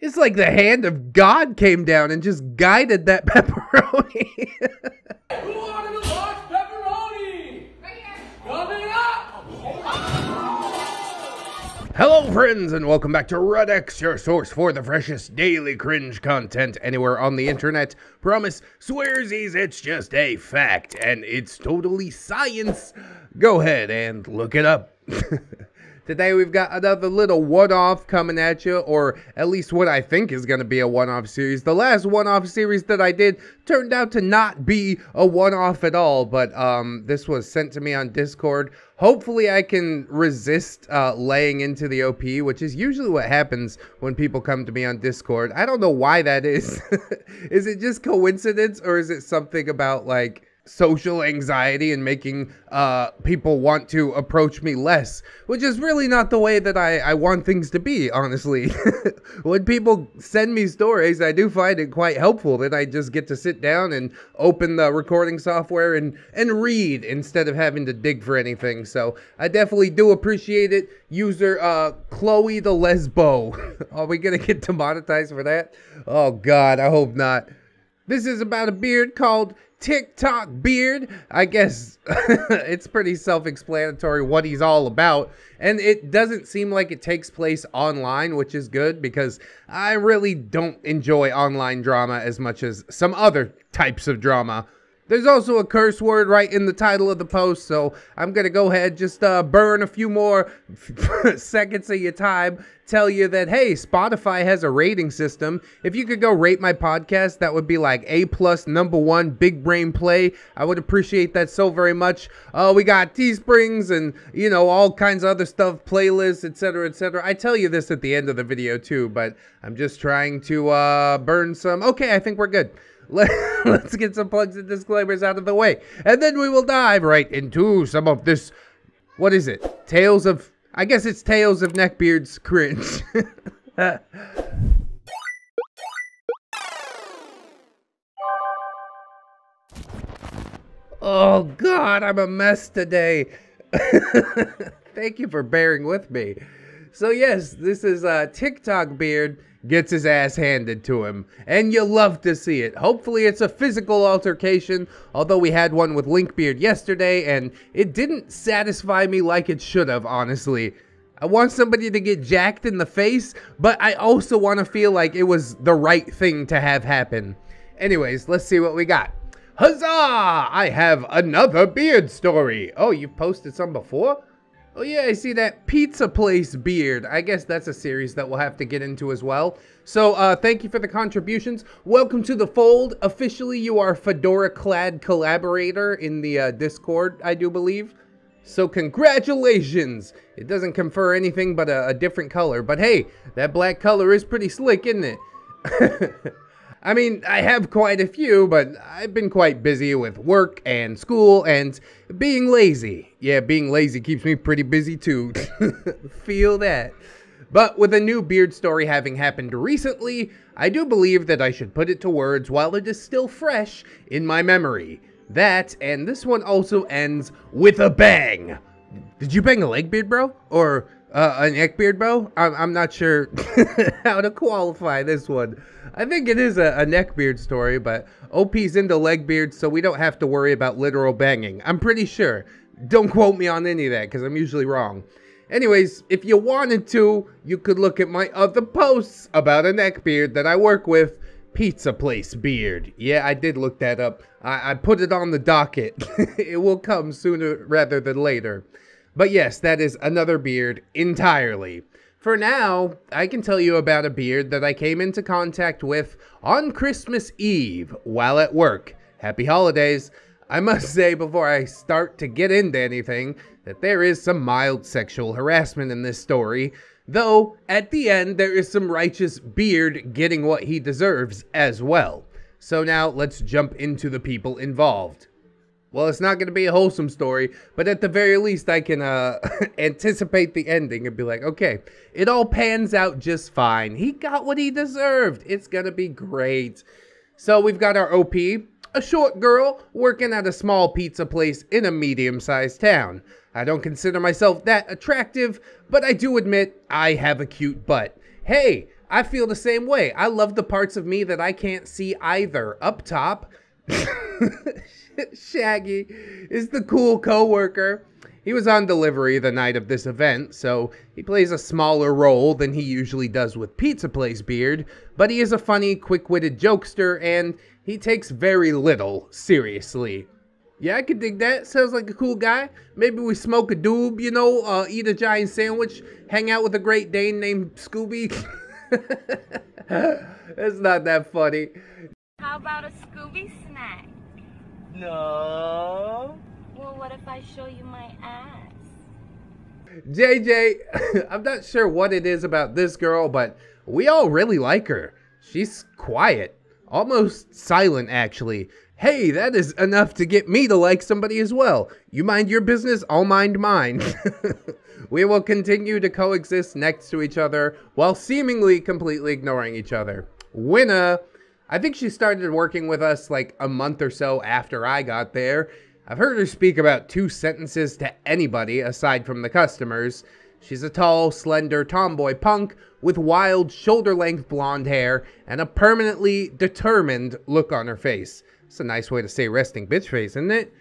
It's like the hand of God came down and just guided that pepperoni. Who wanted a large pepperoni? Coming up! Hello friends and welcome back to ReddX, your source for the freshest daily cringe content anywhere on the internet. Promise, swearsies, it's just a fact and it's totally science. Go ahead and look it up. Today we've got another little one-off coming at you, or at least what I think is going to be a one-off series. The last one-off series that I did turned out to not be a one-off at all, but this was sent to me on Discord. Hopefully I can resist laying into the OP, which is usually what happens when people come to me on Discord. I don't know why that is. Is it just coincidence, or is it something about, like, social anxiety and making people want to approach me less, which is really not the way that I want things to be, honestly. When people send me stories, I do find it quite helpful that I just get to sit down and open the recording software and read instead of having to dig for anything. So I definitely do appreciate it. User Chloe the Lesbo. Are we gonna get demonetized for that? Oh god, I hope not. This is about a beard called TikTok Beard. I guess it's pretty self-explanatory what he's all about, and it doesn't seem like it takes place online, which is good because I really don't enjoy online drama as much as some other types of drama. There's also a curse word right in the title of the post, so I'm gonna go ahead, just burn a few more seconds of your time, tell you that, hey, Spotify has a rating system. If you could go rate my podcast, that would be like A+, #1, big brain play. I would appreciate that so very much. We got Teesprings and, you know, all kinds of other stuff, playlists, etc., etc. I tell you this at the end of the video too, but I'm just trying to burn some. Okay, I think we're good. Let's get some plugs and disclaimers out of the way, and then we will dive right into some of this. What is it? I guess it's Tales of Neckbeards cringe. Oh god, I'm a mess today. Thank you for bearing with me. So yes, this is TikTok Beard gets his ass handed to him, and you love to see it. Hopefully it's a physical altercation, although we had one with Linkbeard yesterday, and it didn't satisfy me like it should have, honestly. I want somebody to get jacked in the face, but I also want to feel like it was the right thing to have happen. Anyways, let's see what we got. Huzzah! I have another beard story. Oh, you've posted some before? Oh yeah, I see that pizza place beard. I guess that's a series that we'll have to get into as well. So, thank you for the contributions. Welcome to the fold. Officially, you are fedora-clad collaborator in the Discord, I do believe. So, congratulations! It doesn't confer anything but a different color. But hey, that black color is pretty slick, isn't it? I mean, I have quite a few, but I've been quite busy with work and school and being lazy. Yeah, being lazy keeps me pretty busy too. Feel that. But with a new beard story having happened recently, I do believe that I should put it to words while it is still fresh in my memory. That, and this one also ends with a bang. Did you bang a leg beard, bro? Or a neck beard, bro? I'm not sure how to qualify this one. I think it is a neck beard story, but OP's into leg beards, so we don't have to worry about literal banging. I'm pretty sure. Don't quote me on any of that, because I'm usually wrong. Anyways, if you wanted to, you could look at my other posts about a neck beard that I work with. Pizza place beard. Yeah, I did look that up. I put it on the docket. It will come sooner rather than later. But yes, that is another beard entirely. For now, I can tell you about a beard that I came into contact with on Christmas Eve while at work. Happy holidays. I must say before I start to get into anything that there is some mild sexual harassment in this story, though at the end there is some righteous beard getting what he deserves as well. So now let's jump into the people involved. Well, it's not going to be a wholesome story, but at the very least I can anticipate the ending and be like, okay, it all pans out just fine. He got what he deserved. It's going to be great. So we've got our OP, a short girl working at a small pizza place in a medium-sized town. I don't consider myself that attractive, but I do admit I have a cute butt. Hey, I feel the same way. I love the parts of me that I can't see either. Up top, Shaggy is the cool coworker. He was on delivery the night of this event, so he plays a smaller role than he usually does with Pizza Place Beard, but he is a funny, quick-witted jokester, and he takes very little seriously. Yeah, I could dig that. Sounds like a cool guy. Maybe we smoke a doob, you know, eat a giant sandwich, hang out with a Great Dane named Scooby. That's not that funny. How about a Scooby snack? No. Well, what if I show you my ass? JJ, I'm not sure what it is about this girl, but we all really like her. She's quiet, almost silent actually. Hey, that is enough to get me to like somebody as well. You mind your business, I'll mind mine. We will continue to coexist next to each other while seemingly completely ignoring each other. Winner! I think she started working with us like a month or so after I got there. I've heard her speak about 2 sentences to anybody aside from the customers. She's a tall, slender tomboy punk with wild, shoulder-length blonde hair and a permanently determined look on her face. It's a nice way to say resting bitch face, isn't it?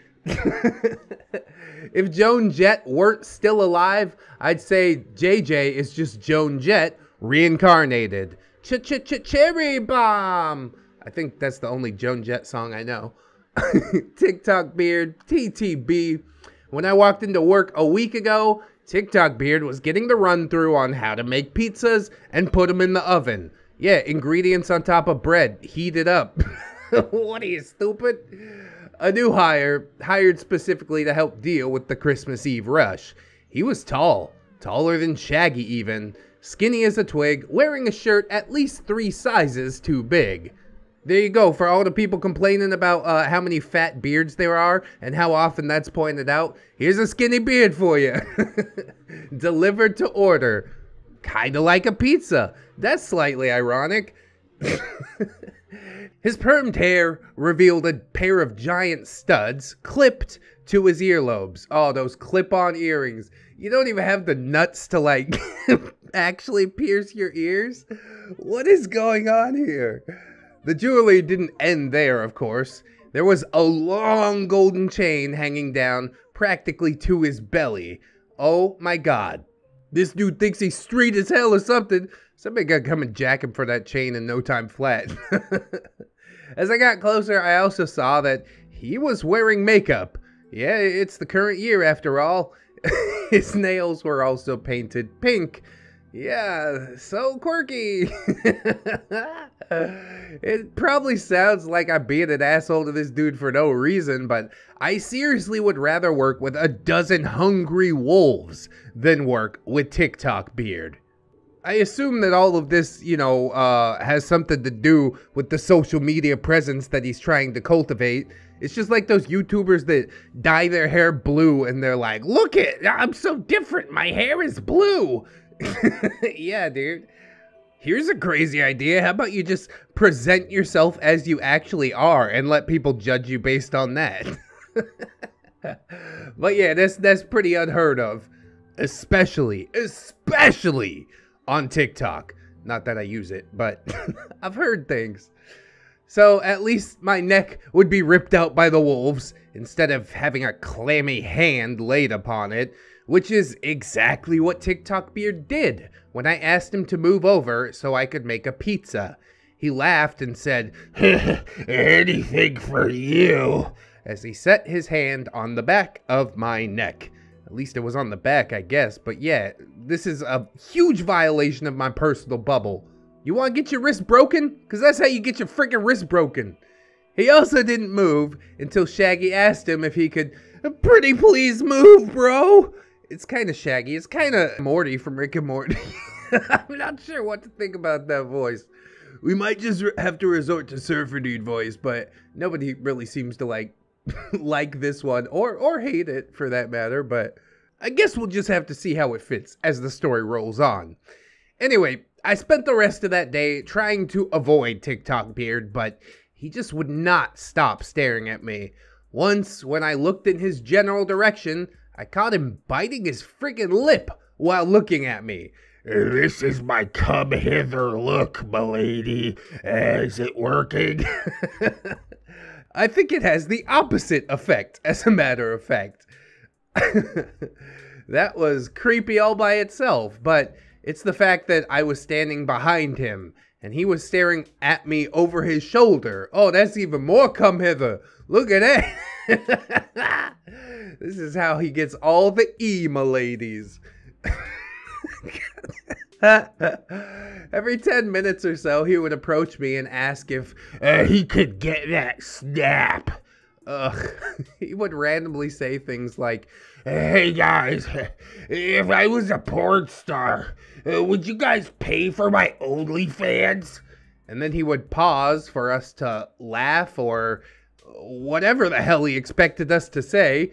If Joan Jett weren't still alive, I'd say JJ is just Joan Jett reincarnated. Cherry bomb! I think that's the only Joan Jett song I know. TikTok Beard, TTB. When I walked into work a week ago, TikTok Beard was getting the run through on how to make pizzas and put them in the oven. Yeah, ingredients on top of bread, heat it up. What are you, stupid? A new hire, hired specifically to help deal with the Christmas Eve rush. He was tall, taller than Shaggy even, skinny as a twig, wearing a shirt at least 3 sizes too big. There you go, for all the people complaining about how many fat beards there are and how often that's pointed out. Here's a skinny beard for you. Delivered to order. Kinda like a pizza. That's slightly ironic. His permed hair revealed a pair of giant studs clipped to his earlobes. Oh, those clip-on earrings. You don't even have the nuts to, like, actually pierce your ears? What is going on here? The jewelry didn't end there, of course. There was a long golden chain hanging down practically to his belly. Oh my god. This dude thinks he's street as hell or something. Somebody gotta come and jack him for that chain in no time flat. As I got closer, I also saw that he was wearing makeup. Yeah, it's the current year after all. His nails were also painted pink. Yeah, so quirky. It probably sounds like I'm being an asshole to this dude for no reason, but I seriously would rather work with a dozen hungry wolves than work with TikTok Beard. I assume that all of this, you know, has something to do with the social media presence that he's trying to cultivate. It's just like those YouTubers that dye their hair blue and they're like, look it, I'm so different, my hair is blue. Yeah, dude. Here's a crazy idea. How about you just present yourself as you actually are and let people judge you based on that? But yeah, that's pretty unheard of. Especially on TikTok. Not that I use it, but I've heard things. So at least my neck would be ripped out by the wolves instead of having a clammy hand laid upon it, which is exactly what TikTok Beard did when I asked him to move over so I could make a pizza. He laughed and said, anything for you, as he set his hand on the back of my neck. At least it was on the back, I guess, but yeah, this is a huge violation of my personal bubble. You want to get your wrist broken? Because that's how you get your freaking wrist broken. He also didn't move until Shaggy asked him if he could, pretty please move, bro. It's kind of Shaggy. It's kind of Morty from Rick and Morty. I'm not sure what to think about that voice. We might just have to resort to Surfer Dude voice, but nobody really seems to like this one or hate it for that matter, but I guess we'll just have to see how it fits as the story rolls on. Anyway, I spent the rest of that day trying to avoid TikTok Beard, but he just would not stop staring at me. Once, when I looked in his general direction, I caught him biting his freaking lip while looking at me. This is my come hither look, milady. Is it working? I think it has the opposite effect, as a matter of fact. That was creepy all by itself, but it's the fact that I was standing behind him, and he was staring at me over his shoulder. Oh, that's even more come hither. Look at that. This is how he gets all the ladies. Every 10 minutes or so, he would approach me and ask if he could get that snap. He would randomly say things like, "Hey guys, if I was a porn star, would you guys pay for my OnlyFans?" And then he would pause for us to laugh or whatever the hell he expected us to say.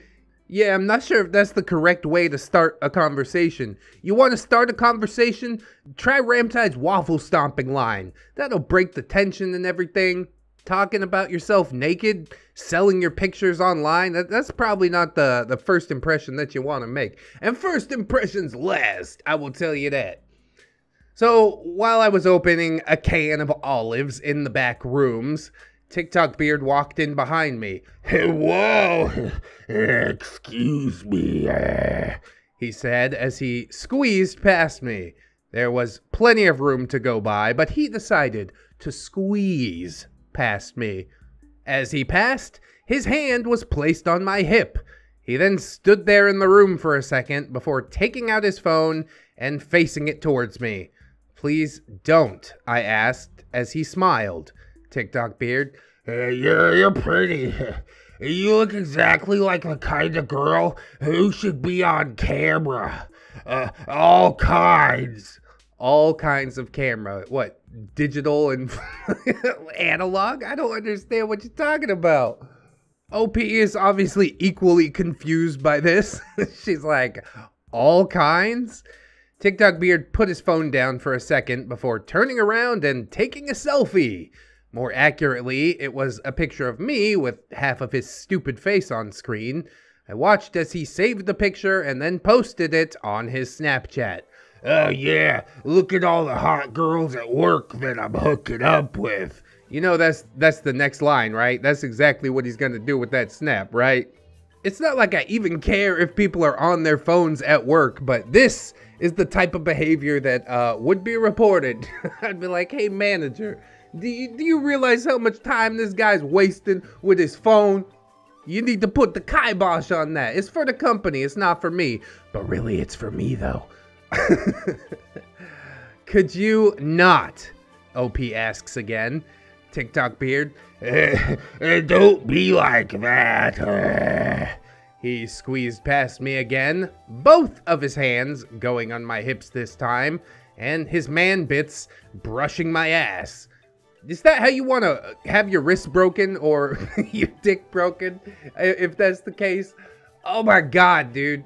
Yeah, I'm not sure if that's the correct way to start a conversation. You want to start a conversation? Try Ramtide's waffle stomping line. That'll break the tension and everything. Talking about yourself naked, selling your pictures online, that's probably not the first impression that you want to make. And first impressions last, I will tell you that. So, while I was opening a can of olives in the back rooms, TikTok Beard walked in behind me. "Whoa, excuse me," he said as he squeezed past me. There was plenty of room to go by, but he decided to squeeze past me. As he passed, his hand was placed on my hip. He then stood there in the room for a second before taking out his phone and facing it towards me. "Please don't," I asked as he smiled. TikTok Beard, you're pretty. You look exactly like the kind of girl who should be on camera. All kinds. All kinds of camera. What? Digital and analog? I don't understand what you're talking about. OP is obviously equally confused by this. She's like, all kinds? TikTok Beard put his phone down for a second before turning around and taking a selfie. More accurately, it was a picture of me with half of his stupid face on screen. I watched as he saved the picture and then posted it on his Snapchat. "Oh yeah, look at all the hot girls at work that I'm hooking up with." You know, that's the next line, right? That's exactly what he's gonna do with that snap, right? It's not like I even care if people are on their phones at work, but this is the type of behavior that would be reported. I'd be like, "Hey manager, do you realize how much time this guy's wasting with his phone? You need to put the kibosh on that. It's for the company, it's not for me." But really, it's for me though. "Could you not?" OP asks again. TikTok Beard, don't be like that. He squeezed past me again, both of his hands going on my hips this time, and his man bits brushing my ass. Is that how you want to have your wrist broken or your dick broken, if that's the case? Oh my god, dude.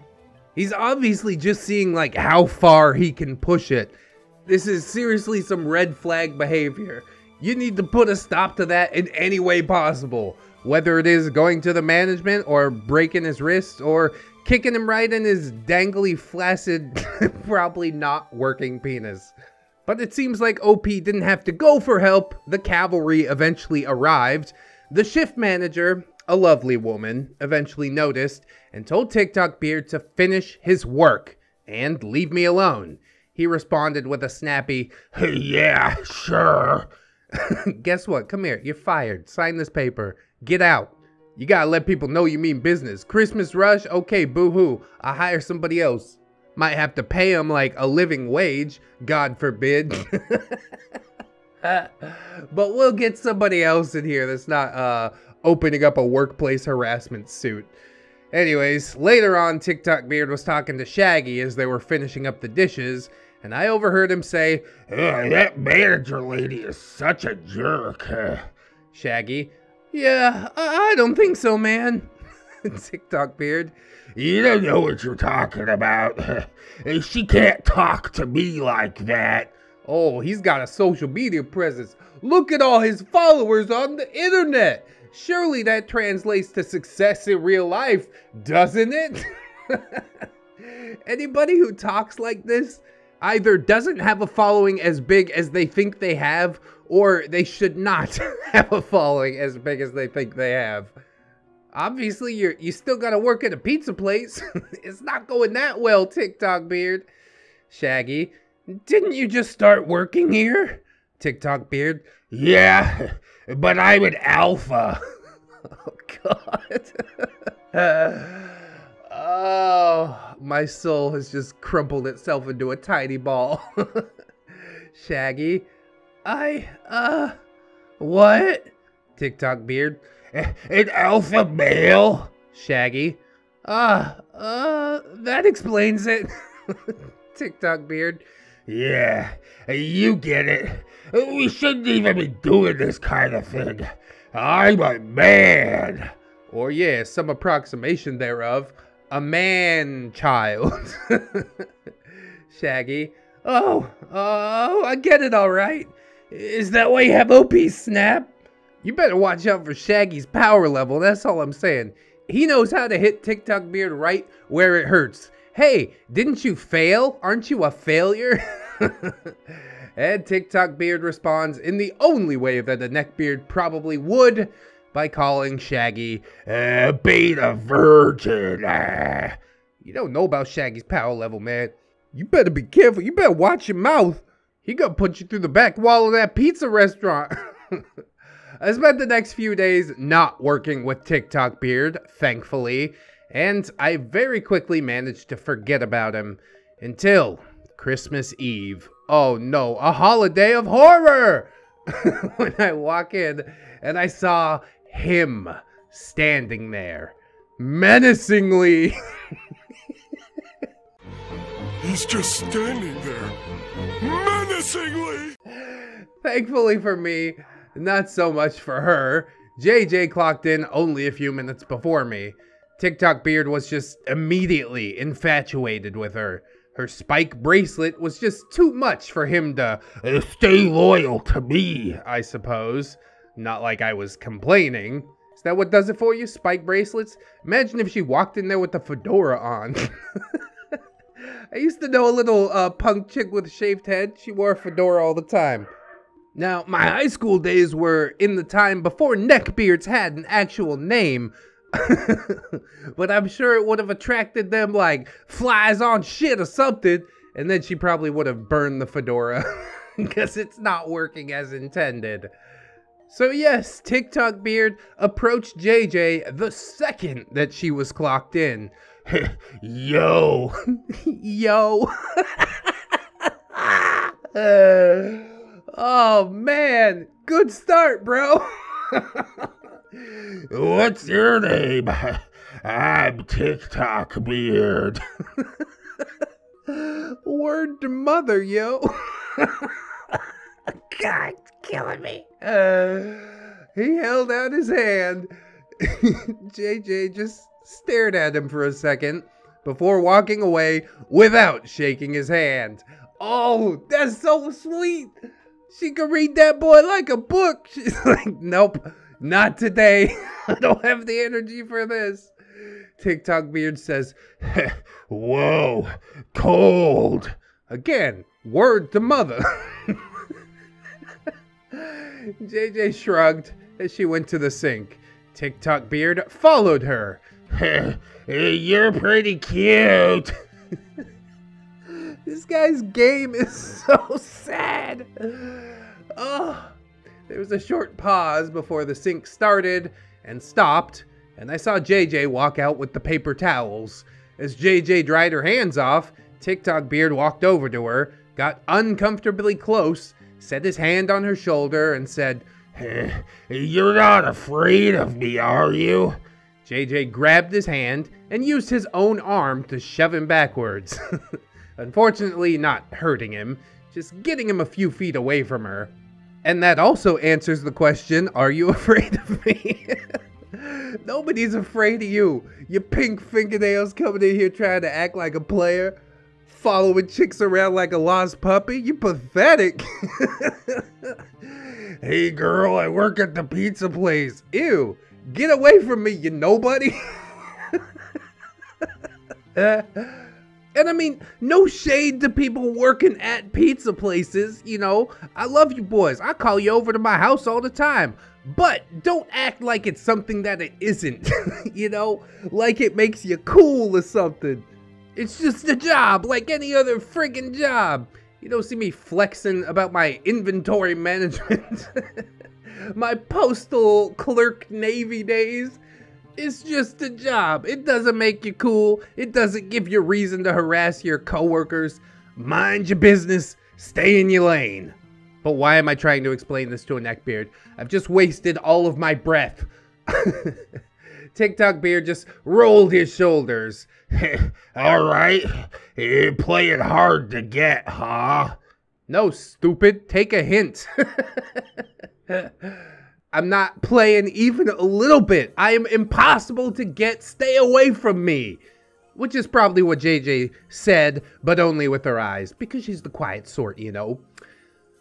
He's obviously just seeing like how far he can push it. This is seriously some red flag behavior. You need to put a stop to that in any way possible. Whether it is going to the management or breaking his wrist or kicking him right in his dangly, flaccid, probably not working penis. But it seems like OP didn't have to go for help. The cavalry eventually arrived. The shift manager, a lovely woman, eventually noticed and told TikTok Beard to finish his work and leave me alone. He responded with a snappy, "Yeah, sure." Guess what? Come here. You're fired. Sign this paper. Get out. You gotta let people know you mean business. Christmas rush? Okay, boo-hoo. I'll hire somebody else. Might have to pay him like a living wage, God forbid. But we'll get somebody else in here that's not opening up a workplace harassment suit. Anyways, later on, TikTok Beard was talking to Shaggy as they were finishing up the dishes, and I overheard him say, "That manager lady is such a jerk." Shaggy, "Yeah, I don't think so, man." TikTok Beard, "You don't know what you're talking about. She can't talk to me like that." Oh, he's got a social media presence. Look at all his followers on the internet. Surely that translates to success in real life, doesn't it? Anybody who talks like this, either doesn't have a following as big as they think they have, or they should not have a following as big as they think they have. Obviously, you still gotta work at a pizza place. It's not going that well, TikTok beard. Shaggy, didn't you just start working here? TikTok beard, yeah, but I'm an alpha. Oh, God. Oh, my soul has just crumpled itself into a tiny ball. Shaggy, what? TikTok beard, an alpha male? Shaggy, that explains it. TikTok beard, yeah, you get it. We shouldn't even be doing this kind of thing. I'm a man. Or yeah, some approximation thereof. A man-child. Shaggy, oh, I get it all right. Is that why you have OP snap? You better watch out for Shaggy's power level, that's all I'm saying. He knows how to hit TikTok beard right where it hurts. Hey, didn't you fail? Aren't you a failure? And TikTok beard responds in the only way that a neckbeard probably would, by calling Shaggy beta virgin. You don't know about Shaggy's power level, man. You better be careful. You better watch your mouth. He gonna put you through the back wall of that pizza restaurant. I spent the next few days not working with TikTok beard, thankfully, and I very quickly managed to forget about him until Christmas Eve. Oh no, a holiday of horror! When I walk in and I saw him standing there, menacingly. He's just standing there, menacingly. Thankfully for me, not so much for her. JJ clocked in only a few minutes before me. TikTok beard was just immediately infatuated with her. Her spike bracelet was just too much for him to stay loyal to me, I suppose. Not like I was complaining. Is that what does it for you, spike bracelets? Imagine if she walked in there with a fedora on. I used to know a little punk chick with a shaved head. She wore a fedora all the time. Now, my high school days were in the time before neckbeards had an actual name. But I'm sure it would have attracted them like flies on shit or something, and then she probably would have burned the fedora because it's not working as intended. So yes, TikTok beard approached JJ the second that she was clocked in. Yo. Yo. Oh man, good start, bro. What's your name? I'm TikTok beard. Word to mother, yo. God, it's killing me. He held out his hand. JJ just stared at him for a second before walking away without shaking his hand. Oh, that's so sweet. She could read that boy like a book. She's like, nope. Not today. I don't have the energy for this. TikTok beard says, whoa, cold. Again, word to mother. JJ shrugged as she went to the sink. TikTok beard followed her. You're pretty cute. This guy's game is so sad. Oh. There was a short pause before the sink started and stopped, and I saw JJ walk out with the paper towels. As JJ dried her hands off, TikTok beard walked over to her, got uncomfortably close, set his hand on her shoulder, and said, You're not afraid of me, are you? JJ grabbed his hand and used his own arm to shove him backwards. Unfortunately, not hurting him, just getting him a few feet away from her. And that also answers the question, are you afraid of me? Nobody's afraid of you. Your pink fingernails coming in here trying to act like a player. Following chicks around like a lost puppy. You pathetic. Hey girl, I work at the pizza place. Ew, get away from me, you nobody. And I mean, no shade to people working at pizza places, you know. I love you boys. I call you over to my house all the time. But don't act like it's something that it isn't, you know? Like it makes you cool or something. It's just a job like any other friggin' job. You don't see me flexing about my inventory management. My postal clerk Navy days. It's just a job. It doesn't make you cool. It doesn't give you reason to harass your coworkers. Mind your business. Stay in your lane. But why am I trying to explain this to a neckbeard? I've just wasted all of my breath. TikTok beard just rolled his shoulders. All right, you play it hard to get, huh? No, stupid. Take a hint. I'm not playing even a little bit. I am impossible to get. Stay away from me. Which is probably what JJ said, but only with her eyes, because she's the quiet sort, you know.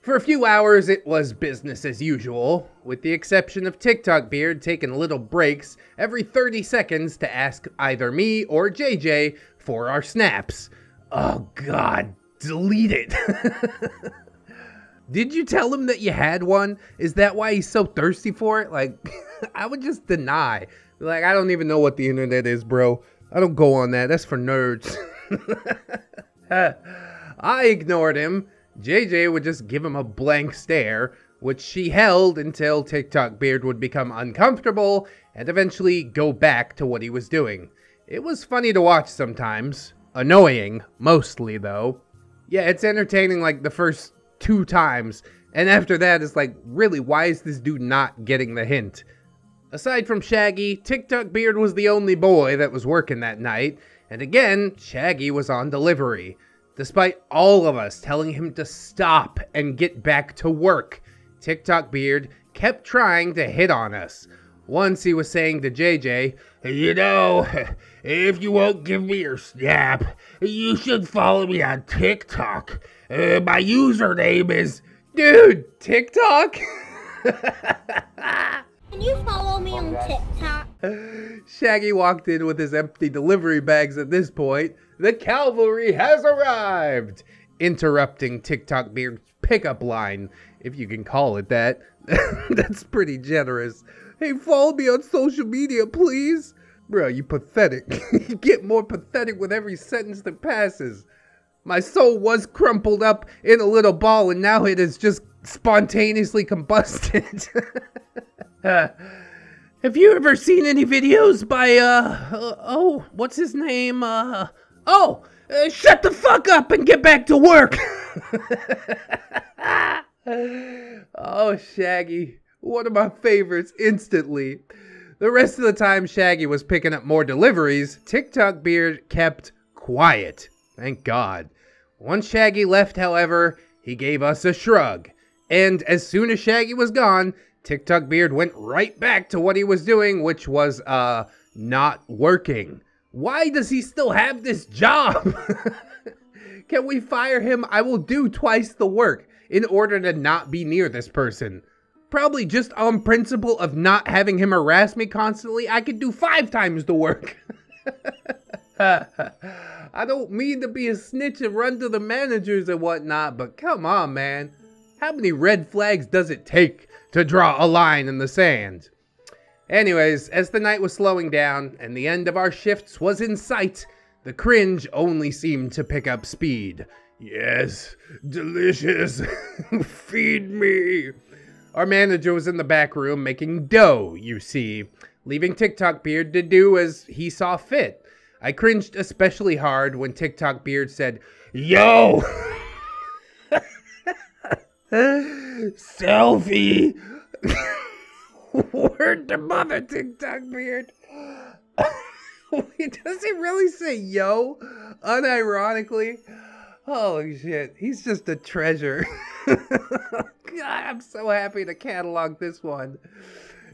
For a few hours, it was business as usual, with the exception of TikTok beard taking little breaks every 30 seconds to ask either me or JJ for our snaps. Oh God, delete it. Did you tell him that you had one? Is that why he's so thirsty for it? Like, I would just deny. Like, I don't even know what the internet is, bro. I don't go on that. That's for nerds. I ignored him. JJ would just give him a blank stare, which she held until TikTok beard would become uncomfortable and eventually go back to what he was doing. It was funny to watch sometimes. Annoying, mostly though. Yeah, it's entertaining like the first 2 times, and after that it's like, really, why is this dude not getting the hint? Aside from Shaggy, TikTok beard was the only boy that was working that night, and again, Shaggy was on delivery. Despite all of us telling him to stop and get back to work, TikTok beard kept trying to hit on us. Once he was saying to JJ, you know, if you won't give me your snap, you should follow me on TikTok. My username is... Dude, TikTok? Can you follow me on TikTok? Shaggy walked in with his empty delivery bags at this point. The cavalry has arrived! Interrupting TikTok beard's pickup line, if you can call it that. That's pretty generous. Hey, follow me on social media, please. Bro, you pathetic. You get more pathetic with every sentence that passes. My soul was crumpled up in a little ball and now it is just spontaneously combusted. Have you ever seen any videos by, what's his name? Shut the fuck up and get back to work. Oh, Shaggy. One of my favorites instantly. The rest of the time Shaggy was picking up more deliveries, TikTok beard kept quiet. Thank God. Once Shaggy left, however, he gave us a shrug. And as soon as Shaggy was gone, TikTok beard went right back to what he was doing, which was, not working. Why does he still have this job? Can we fire him? I will do twice the work in order to not be near this person. Probably just on principle of not having him harass me constantly, I could do 5 times the work. I don't mean to be a snitch and run to the managers and whatnot, but come on, man. How many red flags does it take to draw a line in the sand? Anyways, as the night was slowing down and the end of our shifts was in sight, the cringe only seemed to pick up speed. Yes, delicious. Feed me. Our manager was in the back room making dough, you see, leaving TikTok beard to do as he saw fit. I cringed especially hard when TikTok beard said, yo! Selfie! Word to mother, TikTok beard. Does he really say yo? Unironically? Holy shit, he's just a treasure. God, I'm so happy to catalog this one.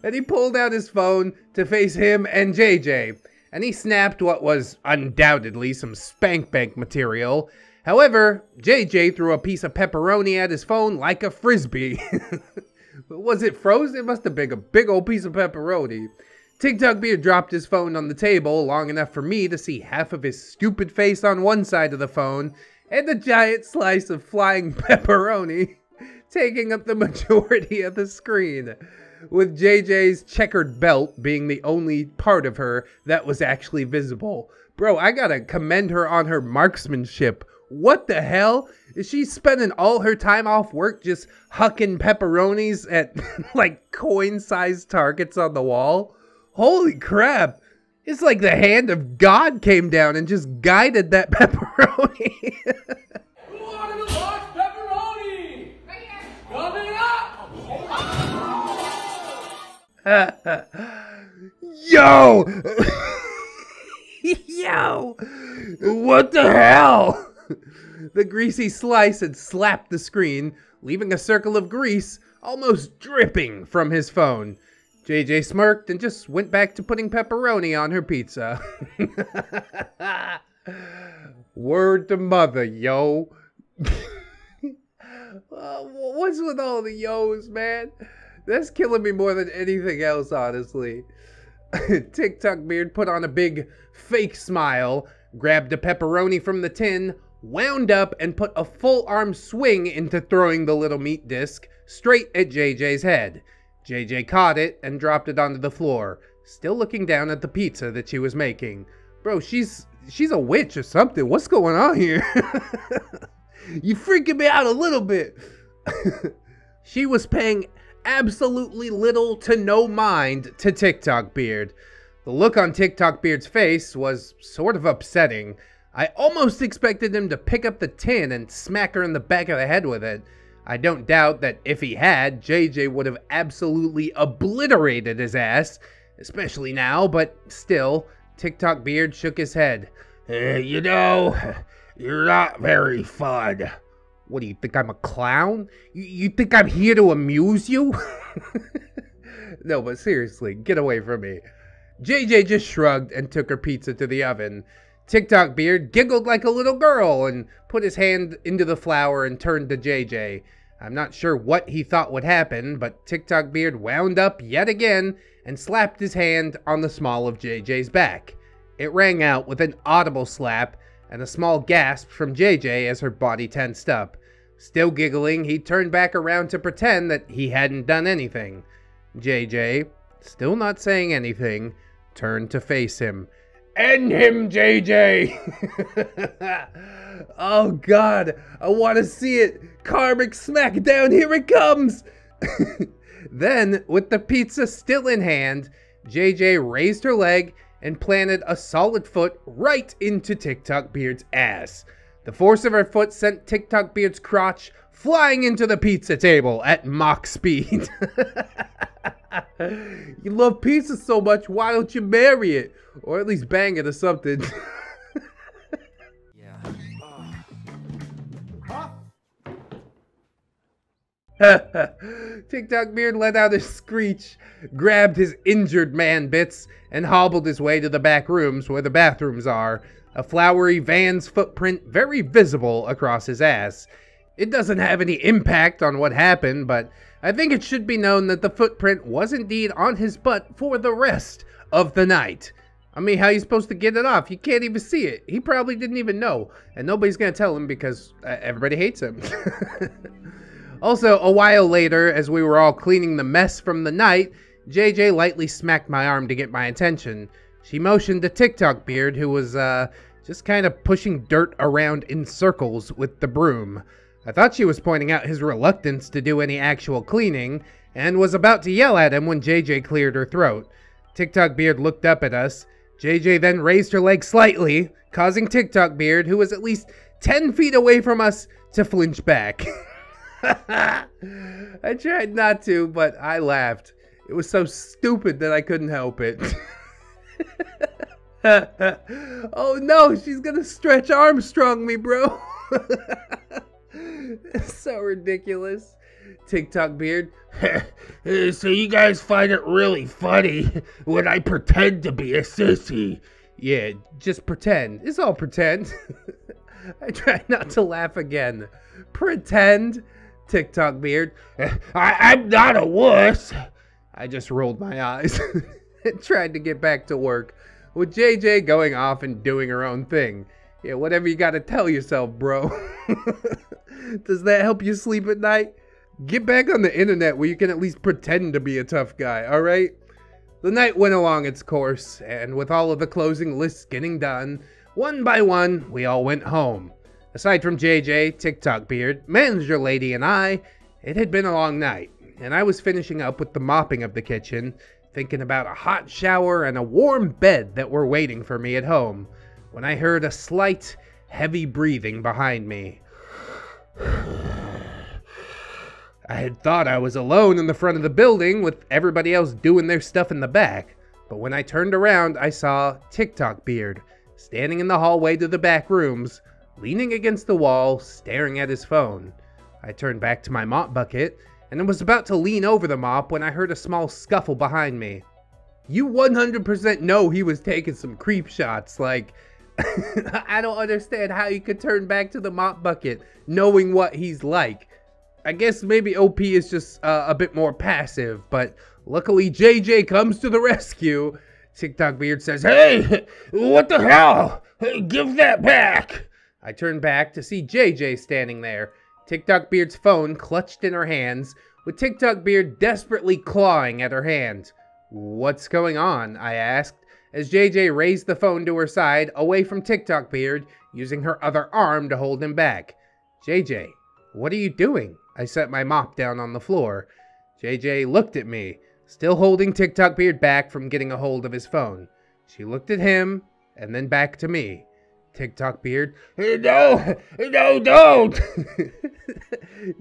And he pulled out his phone to face him and JJ, and he snapped what was undoubtedly some spank bank material. However, JJ threw a piece of pepperoni at his phone like a frisbee. Was it frozen? It must have been a big old piece of pepperoni. TikTok Beard dropped his phone on the table long enough for me to see half of his stupid face on one side of the phone and a giant slice of flying pepperoni taking up the majority of the screen, with JJ's checkered belt being the only part of her that was actually visible. Bro, I gotta commend her on her marksmanship. What the hell? Is she spending all her time off work just hucking pepperonis at like coin-sized targets on the wall? Holy crap. It's like the hand of God came down and just guided that pepperoni. Who wanted a large pepperoni? Coming up! Yo! Yo! What the hell? The greasy slice had slapped the screen, leaving a circle of grease almost dripping from his phone. JJ smirked and just went back to putting pepperoni on her pizza. Word to mother, yo. What's with all the yos, man? That's killing me more than anything else, honestly. TikTok Beard put on a big fake smile, grabbed a pepperoni from the tin, wound up, and put a full arm swing into throwing the little meat disc straight at JJ's head. JJ caught it and dropped it onto the floor, still looking down at the pizza that she was making. Bro, she's a witch or something. What's going on here? You freaking me out a little bit. She was paying absolutely little to no mind to TikTok Beard. The look on TikTok Beard's face was sort of upsetting. I almost expected him to pick up the tin and smack her in the back of the head with it. I don't doubt that if he had, JJ would have absolutely obliterated his ass, especially now, but still, TikTok Beard shook his head. You know, you're not very fun. What, do you think I'm a clown? You think I'm here to amuse you? No, but seriously, get away from me. JJ just shrugged and took her pizza to the oven. TikTok Beard giggled like a little girl and put his hand into the flour and turned to JJ. I'm not sure what he thought would happen, but TikTok Beard wound up yet again and slapped his hand on the small of JJ's back. It rang out with an audible slap and a small gasp from JJ as her body tensed up. Still giggling, he turned back around to pretend that he hadn't done anything. JJ, still not saying anything, turned to face him. End him, JJ! Oh God, I want to see it. Karmic smackdown, here it comes. Then, with the pizza still in hand, JJ raised her leg and planted a solid foot right into TikTok Beard's ass. The force of her foot sent TikTok Beard's crotch flying into the pizza table at Mach speed. You love pizza so much, why don't you marry it? Or at least bang it or something. TikTok Beard let out a screech, grabbed his injured man bits, and hobbled his way to the back rooms where the bathrooms are, a flowery van's footprint very visible across his ass. It doesn't have any impact on what happened, but I think it should be known that the footprint was indeed on his butt for the rest of the night. I mean, how are you supposed to get it off? You can't even see it. He probably didn't even know, and nobody's gonna tell him because everybody hates him. Also, a while later, as we were all cleaning the mess from the night, JJ lightly smacked my arm to get my attention. She motioned to TikTok Beard, who was just kind of pushing dirt around in circles with the broom. I thought she was pointing out his reluctance to do any actual cleaning, and was about to yell at him when JJ cleared her throat. TikTok Beard looked up at us. JJ then raised her leg slightly, causing TikTok Beard, who was at least 10 feet away from us, to flinch back. I tried not to, but I laughed. It was so stupid that I couldn't help it. Oh no, she's gonna Stretch Armstrong me, bro. It's so ridiculous. TikTok Beard. So you guys find it really funny when I pretend to be a sissy? Yeah, just pretend. It's all pretend. I try not to laugh again. Pretend. TikTok Beard. I'm not a wuss. I just rolled my eyes. and tried to get back to work, with JJ going off and doing her own thing. Yeah, whatever you gotta tell yourself, bro. Does that help you sleep at night? Get back on the internet where you can at least pretend to be a tough guy, alright? The night went along its course, and with all of the closing lists getting done, one by one, we all went home. Aside from JJ, TikTok Beard, Manager Lady, and I, it had been a long night, and I was finishing up with the mopping of the kitchen, thinking about a hot shower and a warm bed that were waiting for me at home, when I heard a slight, heavy breathing behind me. I had thought I was alone in the front of the building with everybody else doing their stuff in the back, but when I turned around, I saw TikTok Beard standing in the hallway to the back rooms, leaning against the wall, staring at his phone. I turned back to my mop bucket and was about to lean over the mop when I heard a small scuffle behind me. You 100% know he was taking some creep shots, like, I don't understand how you could turn back to the mop bucket knowing what he's like. I guess maybe OP is just a bit more passive, but luckily JJ comes to the rescue. TikTok Beard says, "Hey, what the hell? Give that back." I turn back to see JJ standing there, TikTok Beard's phone clutched in her hands, with TikTok Beard desperately clawing at her hand. "What's going on?" I asked, as JJ raised the phone to her side, away from TikTok Beard, using her other arm to hold him back. "JJ, what are you doing?" I set my mop down on the floor. JJ looked at me, still holding TikTok Beard back from getting a hold of his phone. She looked at him, and then back to me. TikTok Beard, No, don't.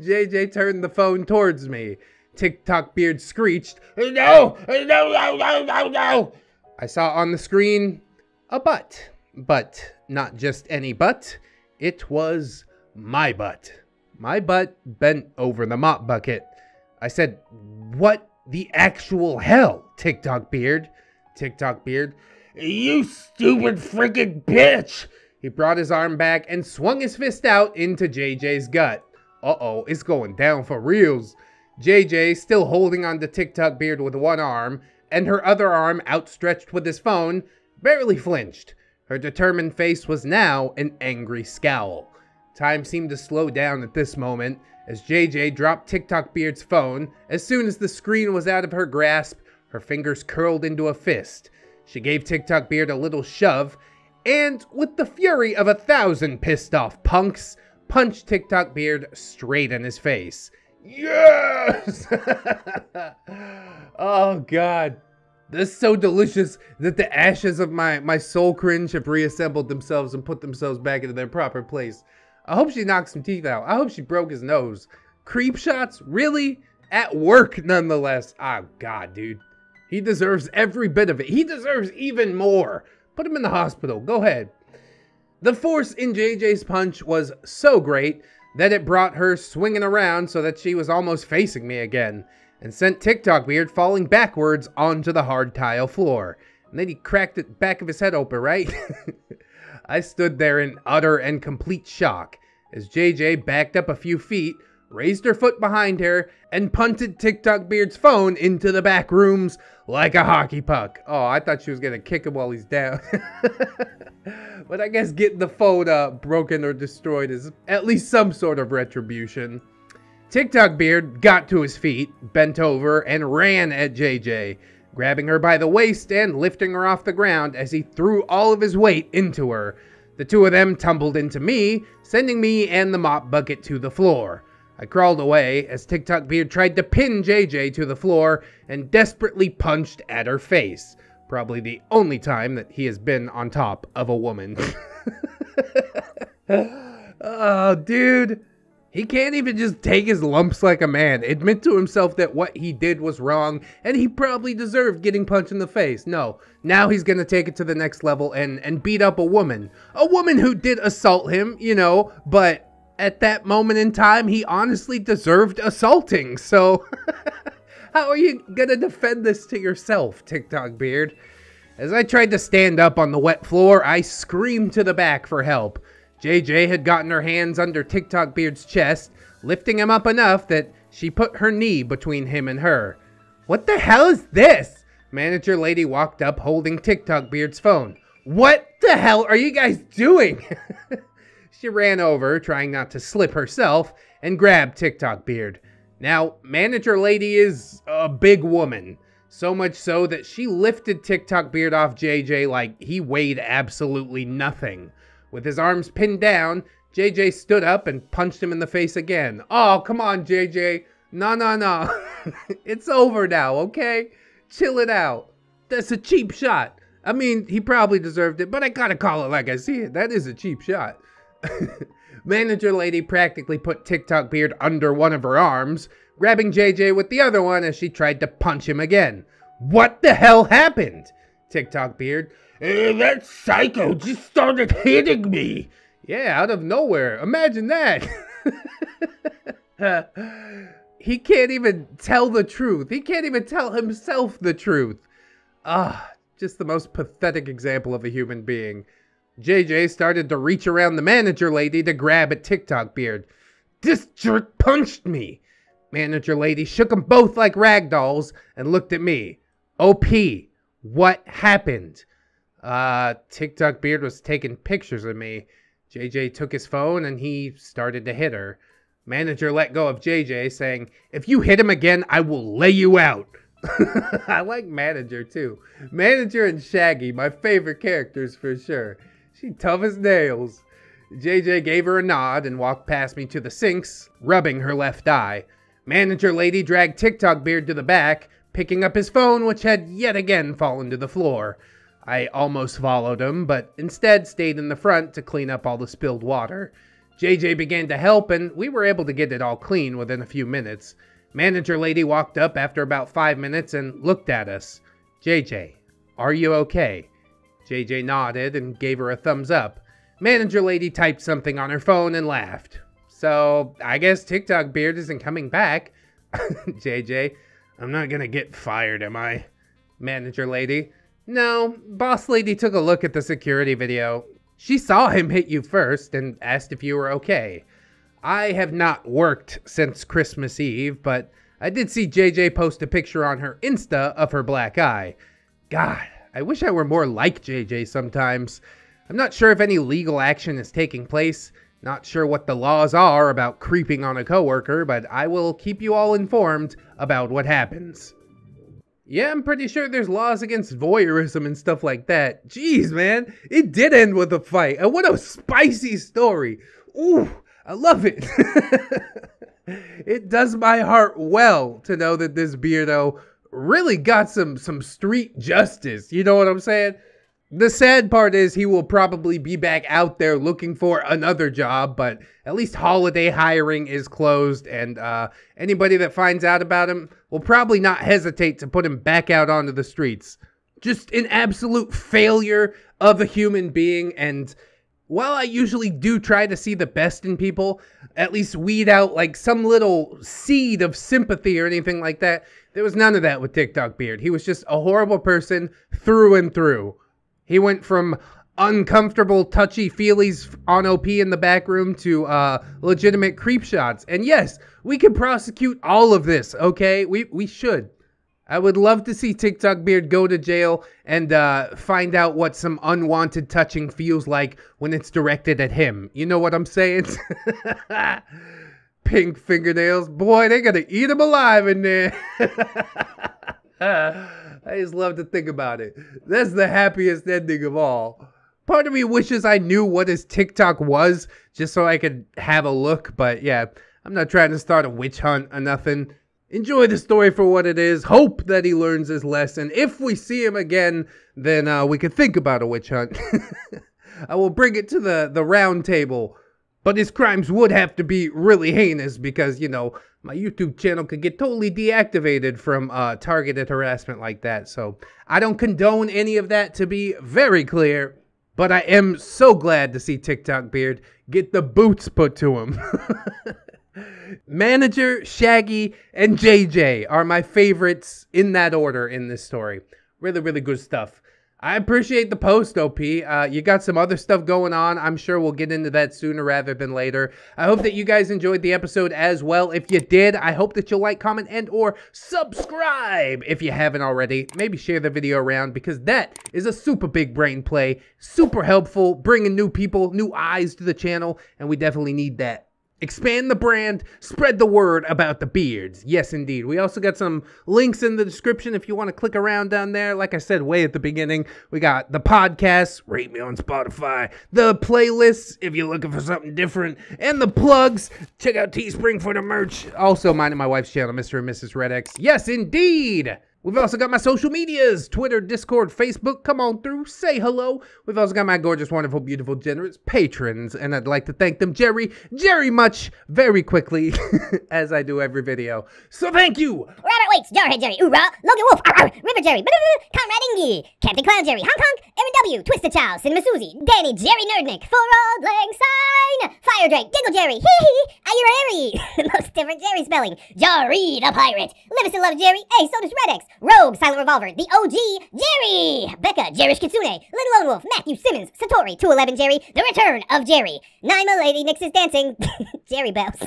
JJ turned the phone towards me. TikTok Beard screeched, No. I saw on the screen a butt. But not just any butt. It was my butt. My butt bent over the mop bucket. I said, "What the actual hell, TikTok Beard?" TikTok Beard, You stupid freaking bitch. He brought his arm back and swung his fist out into JJ's gut. Uh-oh, it's going down for reals. JJ, still holding on to TikTok Beard with one arm, and her other arm outstretched with his phone, barely flinched. Her determined face was now an angry scowl. Time seemed to slow down at this moment, as JJ dropped TikTok Beard's phone. As soon as the screen was out of her grasp, her fingers curled into a fist. She gave TikTok Beard a little shove, and, with the fury of 1,000 pissed-off punks, punched TikTok Beard straight in his face. Yes! Oh, God. This is so delicious that the ashes of my soul cringe have reassembled themselves and put themselves back into their proper place. I hope she knocked some teeth out. I hope she broke his nose. Creep shots? Really? At work, nonetheless. Oh, God, dude. He deserves every bit of it. He deserves even more. Put him in the hospital. Go ahead. The force in JJ's punch was so great that it brought her swinging around so that she was almost facing me again, and sent TikTok Beard falling backwards onto the hard tile floor. And then he cracked the back of his head open, right? I stood there in utter and complete shock as JJ backed up a few feet, raised her foot behind her, and punted TikTok Beard's phone into the back rooms like a hockey puck. Oh, I thought she was gonna kick him while he's down. But I guess getting the phone broken or destroyed is at least some sort of retribution. TikTok Beard got to his feet, bent over, and ran at JJ, grabbing her by the waist and lifting her off the ground as he threw all of his weight into her. The two of them tumbled into me, sending me and the mop bucket to the floor. I crawled away as TikTok Beard tried to pin JJ to the floor and desperately punched at her face. Probably the only time that he has been on top of a woman. Oh, dude. He can't even just take his lumps like a man, admit to himself that what he did was wrong, and he probably deserved getting punched in the face. No, now he's gonna take it to the next level and beat up a woman. A woman who did assault him, you know, but at that moment in time, he honestly deserved assaulting, so how are you gonna defend this to yourself, TikTok Beard? As I tried to stand up on the wet floor, I screamed to the back for help. JJ had gotten her hands under TikTok Beard's chest, lifting him up enough that she put her knee between him and her. "What the hell is this?" Manager lady walked up holding TikTok Beard's phone. What the hell are you guys doing? She ran over, trying not to slip herself, and grabbed TikTok Beard. Now, manager lady is a big woman. So much so that she lifted TikTok Beard off JJ like he weighed absolutely nothing. With his arms pinned down, JJ stood up and punched him in the face again. Oh, come on, JJ. No. It's over now, okay? Chill it out. That's a cheap shot. I mean, he probably deserved it, but I gotta call it like I see it. That is a cheap shot. Manager lady practically put TikTok Beard under one of her arms, grabbing JJ with the other one as she tried to punch him again. What the hell happened? TikTok Beard. That psycho just started hitting me. Yeah, out of nowhere. Imagine that. He can't even tell the truth. He can't even tell himself the truth. Just the most pathetic example of a human being. JJ started to reach around the manager lady to grab at TikTok Beard. This jerk punched me. Manager lady shook them both like rag dolls and looked at me. OP, what happened? TikTok Beard was taking pictures of me. JJ took his phone and he started to hit her. Manager let go of JJ, saying, if you hit him again, I will lay you out. I like Manager too. Manager and Shaggy, my favorite characters for sure. She tough as nails. JJ gave her a nod and walked past me to the sinks, rubbing her left eye. Manager lady dragged TikTok Beard to the back, picking up his phone, which had yet again fallen to the floor. I almost followed him, but instead stayed in the front to clean up all the spilled water. JJ began to help, and we were able to get it all clean within a few minutes. Manager lady walked up after about 5 minutes and looked at us. JJ, are you okay? JJ nodded and gave her a thumbs up. Manager lady typed something on her phone and laughed. So, I guess TikTok Beard isn't coming back. JJ, I'm not gonna get fired, am I? Manager lady, no, boss lady took a look at the security video. She saw him hit you first and asked if you were okay. I have not worked since Christmas Eve, but I did see JJ post a picture on her Insta of her black eye. God, I wish I were more like JJ sometimes. I'm not sure if any legal action is taking place. Not sure what the laws are about creeping on a coworker, but I will keep you all informed about what happens. Yeah, I'm pretty sure there's laws against voyeurism and stuff like that. Jeez, man, it did end with a fight. And what a spicy story. Ooh, I love it. It does my heart well to know that this beardo really got some street justice. You know what I'm saying? The sad part is he will probably be back out there looking for another job, but at least holiday hiring is closed, and anybody that finds out about him will probably not hesitate to put him back out onto the streets. Just an absolute failure of a human being, and while I usually do try to see the best in people, at least weed out like some little seed of sympathy or anything like that, there was none of that with TikTok Beard. He was just a horrible person through and through. He went from uncomfortable touchy-feelies on OP in the back room to legitimate creep shots. And yes, we can prosecute all of this, okay? We should. I would love to see TikTok Beard go to jail and find out what some unwanted touching feels like when it's directed at him. You know what I'm saying? Pink fingernails. Boy, they're gonna eat him alive in there. I just love to think about it. That's the happiest ending of all. Part of me wishes I knew what his TikTok was, just so I could have a look. But yeah, I'm not trying to start a witch hunt or nothing. Enjoy the story for what it is. Hope that he learns his lesson. If we see him again, then we could think about a witch hunt. I will bring it to the round table. But his crimes would have to be really heinous because, you know, my YouTube channel could get totally deactivated from targeted harassment like that. So I don't condone any of that, to be very clear. But I am so glad to see TikTok Beard get the boots put to him. Manager, Shaggy, and JJ are my favorites in that order in this story. Really, really good stuff. I appreciate the post, OP. You got some other stuff going on. I'm sure we'll get into that sooner rather than later. I hope that you guys enjoyed the episode as well. If you did, I hope that you'll like, comment, and or subscribe if you haven't already. Maybe share the video around because that is a super big brain play, super helpful, bringing new people, new eyes to the channel, and we definitely need that. Expand the brand, spread the word about the beards. Yes, indeed. We also got some links in the description if you want to click around down there. Like I said way at the beginning, we got the podcasts, rate me on Spotify, the playlists if you're looking for something different, and the plugs. Check out Teespring for the merch. Also, mine and my wife's channel, Mr. and Mrs. ReddX. Yes, indeed. We've also got my social medias, Twitter, Discord, Facebook. Come on through, say hello. We've also got my gorgeous, wonderful, beautiful, generous patrons, and I'd like to thank them Jerry much, very quickly, as I do every video. So thank you. Robert Waits, Jarhead Jerry, Oorah, Logan Wolf, River Jerry, Conrad Ingy, Captain Clown Jerry, Hong Kong, Aaron W, Twisted Child, Cinema Susie, Danny, Jerry Nerdnick, For Old Lang Sign, Fire Drake, Diggle Jerry, Ayurari, most different Jerry spelling, Jari the Pirate, Livingston Love Jerry, hey, so does ReddX, Rogue, Silent Revolver, the OG, Jerry, Becca, Jerish Kitsune, Little Lone Wolf, Matthew Simmons, Satori, 211 Jerry, The Return of Jerry, Naima Lady Nix is dancing, Jerry Bells.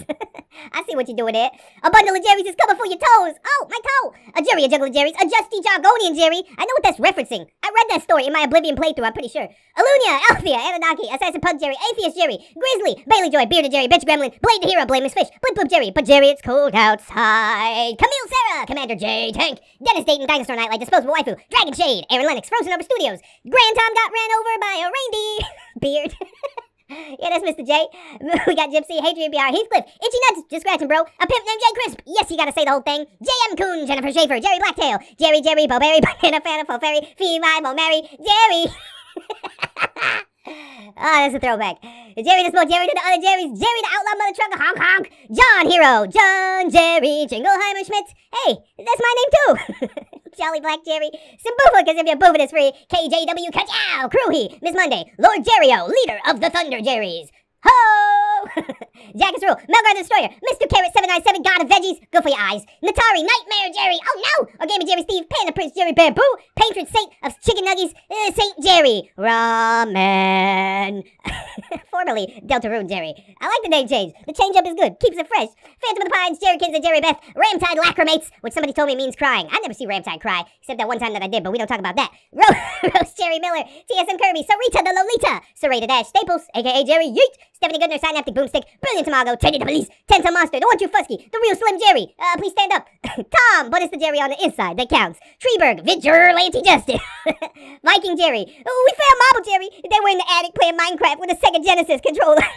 I see what you're doing there. A bundle of Jerry's is coming for your toes. Oh, my toe. A Jerry, a juggle of Jerry's, a Justy Jargonian Jerry. I know what that's referencing. I read that story in my Oblivion playthrough, I'm pretty sure. Alunia, Althea, Anunnaki, Assassin Pug Jerry, Atheist Jerry, Grizzly, Bailey Joy, Bearded Jerry, Bitch Gremlin, Blade the Hero, Blameless Fish, Blip Bloop Jerry, but Jerry, it's cold outside. Camille Sarah, Commander J, Tank, Dennis Dayton, Dinosaur Nightlight, Disposable Waifu, Dragon Shade, Aaron Lennox, Frozen Over Studios, Grand Tom got ran over by a reindeer. Beard. Yeah, that's Mr. J. We got Gypsy, Hadrian BR, Heathcliff, Itchy Nuts, just scratching, bro. A pimp named Jay Crisp. Yes, you gotta say the whole thing. J.M. Coon, Jennifer Schaefer, Jerry Blacktail, Jerry, Boberry, Banana, Fana, Foferi, Fee, Mo, Mary, Jerry. Oh, that's a throwback. Jerry the Smoke, Jerry to the other Jerry's, Jerry the Outlaw Mother Trucker, honk honk. John Hero, John Jerry, Jingleheimer Schmitz. Hey, that's my name too. Jolly Black Jerry, Simbufa, because if you're boofing is free. KJW, Kachow, Crewhee, Miss Monday, Lord Jerryo, leader of the Thunder Jerrys. Ho! Jackus Rule, Melgar the Destroyer, Mr. Carrot 797, God of Veggies, good for your eyes. Natari, Nightmare Jerry, oh no! Orgami Jerry Steve, Panda Prince Jerry Bamboo, Patron Saint of Chicken Nuggies, Saint Jerry, Ramen. Formerly Deltarune Jerry. I like the name change. The change up is good, keeps it fresh. Phantom of the Pines, Jerry Kids and Jerry Beth, Ramtide Lacrimates, which somebody told me means crying. I never see Ramtide cry, except that one time that I did, but we don't talk about that. Rose Jerry Miller, TSM Kirby, Sarita the Lolita, Serena Dash Staples, aka Jerry Yeet, Stephanie Goodner, Synaptic Boomstick, Brilliant Tamago, Teddy the Police, Tenta Monster, the One True Fusky, the Real Slim Jerry, please stand up. Tom, but it's the Jerry on the inside that counts. Treeberg, Vigilante Justice, Viking Jerry, oh, we found Marble Jerry, they were in the attic playing Minecraft with a Sega Genesis controller.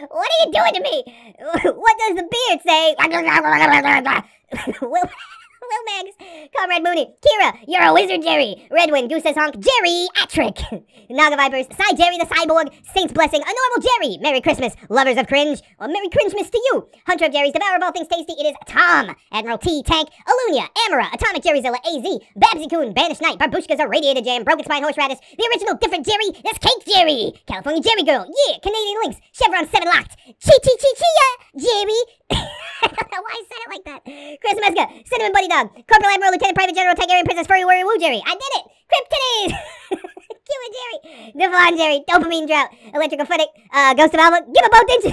What are you doing to me? What does the beard say? Will Mags, Comrade Mooney, Kira, you're a wizard, Jerry. Redwind, Goose says honk, Jerry, Atrick. Naga Vipers, Cy Jerry the Cyborg, Saints Blessing, a normal Jerry. Merry Christmas, lovers of cringe, or Merry Cringemas to you. Hunter of Jerry's, Devourer of all things tasty, it is Tom. Admiral T, Tank, Alunia, Amara, Atomic Jerryzilla, AZ, Babsy Coon, Banished Knight, Barbushka's a Radiator Jam, Broken Spine Horseradish, the original different Jerry, that's Cake Jerry. California Jerry Girl, yeah, Canadian Lynx, Chevron 7 Locked, Chia, Jerry. I don't know why I said it like that. Chris Meska, Cinnamon Buddy Dog, Corporal Admiral, Lieutenant Private General, Tigerian Princess, Furry Warrior Woo Jerry. I did it! Crypt Titties! Cuban Jerry, Devlon Jerry, Dopamine Drought, Electrical Footic, Ghost of Alba, give him both inches!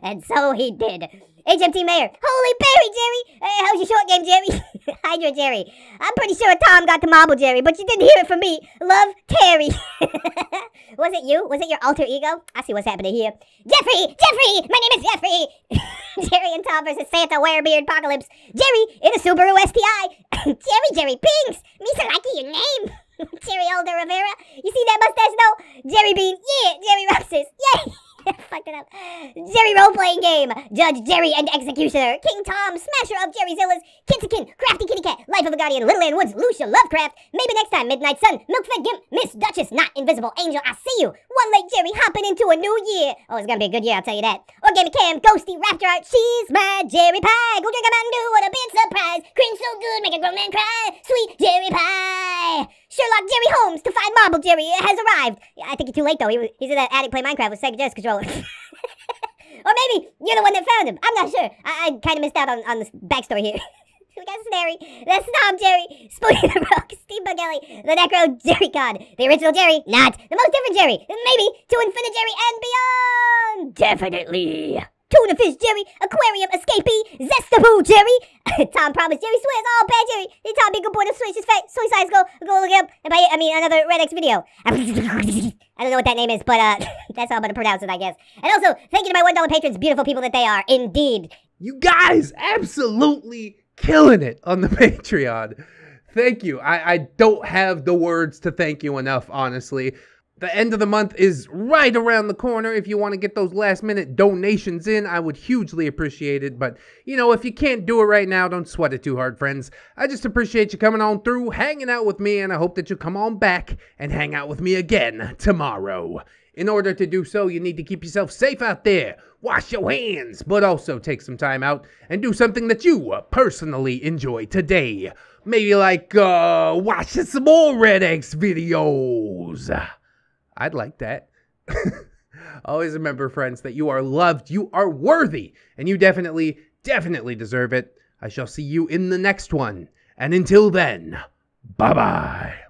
And so he did. HMT Mayor, Holy Perry, Jerry! How's your short game, Jerry? Hydra Jerry. I'm pretty sure Tom got the marble, Jerry, but you didn't hear it from me. Love, Terry. Was it you? Was it your alter ego? I see what's happening here. Jeffrey! My name is Jeffrey! Jerry and Tom versus Santa Werebeard Apocalypse. Jerry in a Subaru STI. Jerry Pinks! Misa Lucky, your name! Jerry Alder Rivera. You see that mustache, though? Jerry Bean. Yeah, Jerry Roxas. Yay! Fucked it up. Jerry role-playing game. Judge Jerry and Executioner. King Tom, Smasher of Jerry Zillas. Kitsakin, Crafty Kitty Cat, Life of a Guardian, Little Ann Woods, Lucia Lovecraft. Maybe next time, Midnight Sun, Milkfed Gimp, Miss Duchess, Not Invisible Angel, I see you. One Leg Jerry hopping into a new year. Oh, it's gonna be a good year, I'll tell you that. Organic Cam, Ghosty, Raptor Art, she's my Jerry Pie. Go drink a Mountain Dew, what a big surprise. Cringe so good, make a grown man cry. Sweet Jerry Pie. Sherlock Jerry Holmes to find Marble Jerry has arrived. Yeah, I think he's too late, though. He's in that attic play Minecraft with Sega Genesis controller. Or maybe you're the one that found him. I'm not sure. I kind of missed out on this backstory here. We got Snary, the Snob Jerry, Spooky the Rook, Steve Bugelli, the Necro Jerry God, the original Jerry, not the most different Jerry, maybe to Infinite Jerry and beyond. Definitely. Tuna Fish Jerry, Aquarium Escapee, Zestapoo Jerry, Tom Promise Jerry swears all bad Jerry. The Tom be good boy to switch his face, soy size go look him and buy another ReddX video. I don't know what that name is, but that's how I'm gonna pronounce it, I guess. And also, thank you to my $1 patrons, beautiful people that they are, indeed. You guys absolutely killing it on the Patreon. Thank you. I don't have the words to thank you enough, honestly. The end of the month is right around the corner. If you want to get those last minute donations in, I would hugely appreciate it. But, you know, if you can't do it right now, don't sweat it too hard, friends. I just appreciate you coming on through, hanging out with me, and I hope that you come on back and hang out with me again tomorrow. In order to do so, you need to keep yourself safe out there. Wash your hands, but also take some time out and do something that you personally enjoy today. Maybe like, watching some more ReddX videos. I'd like that. Always remember, friends, that you are loved, you are worthy, and you definitely deserve it. I shall see you in the next one. And until then, bye-bye.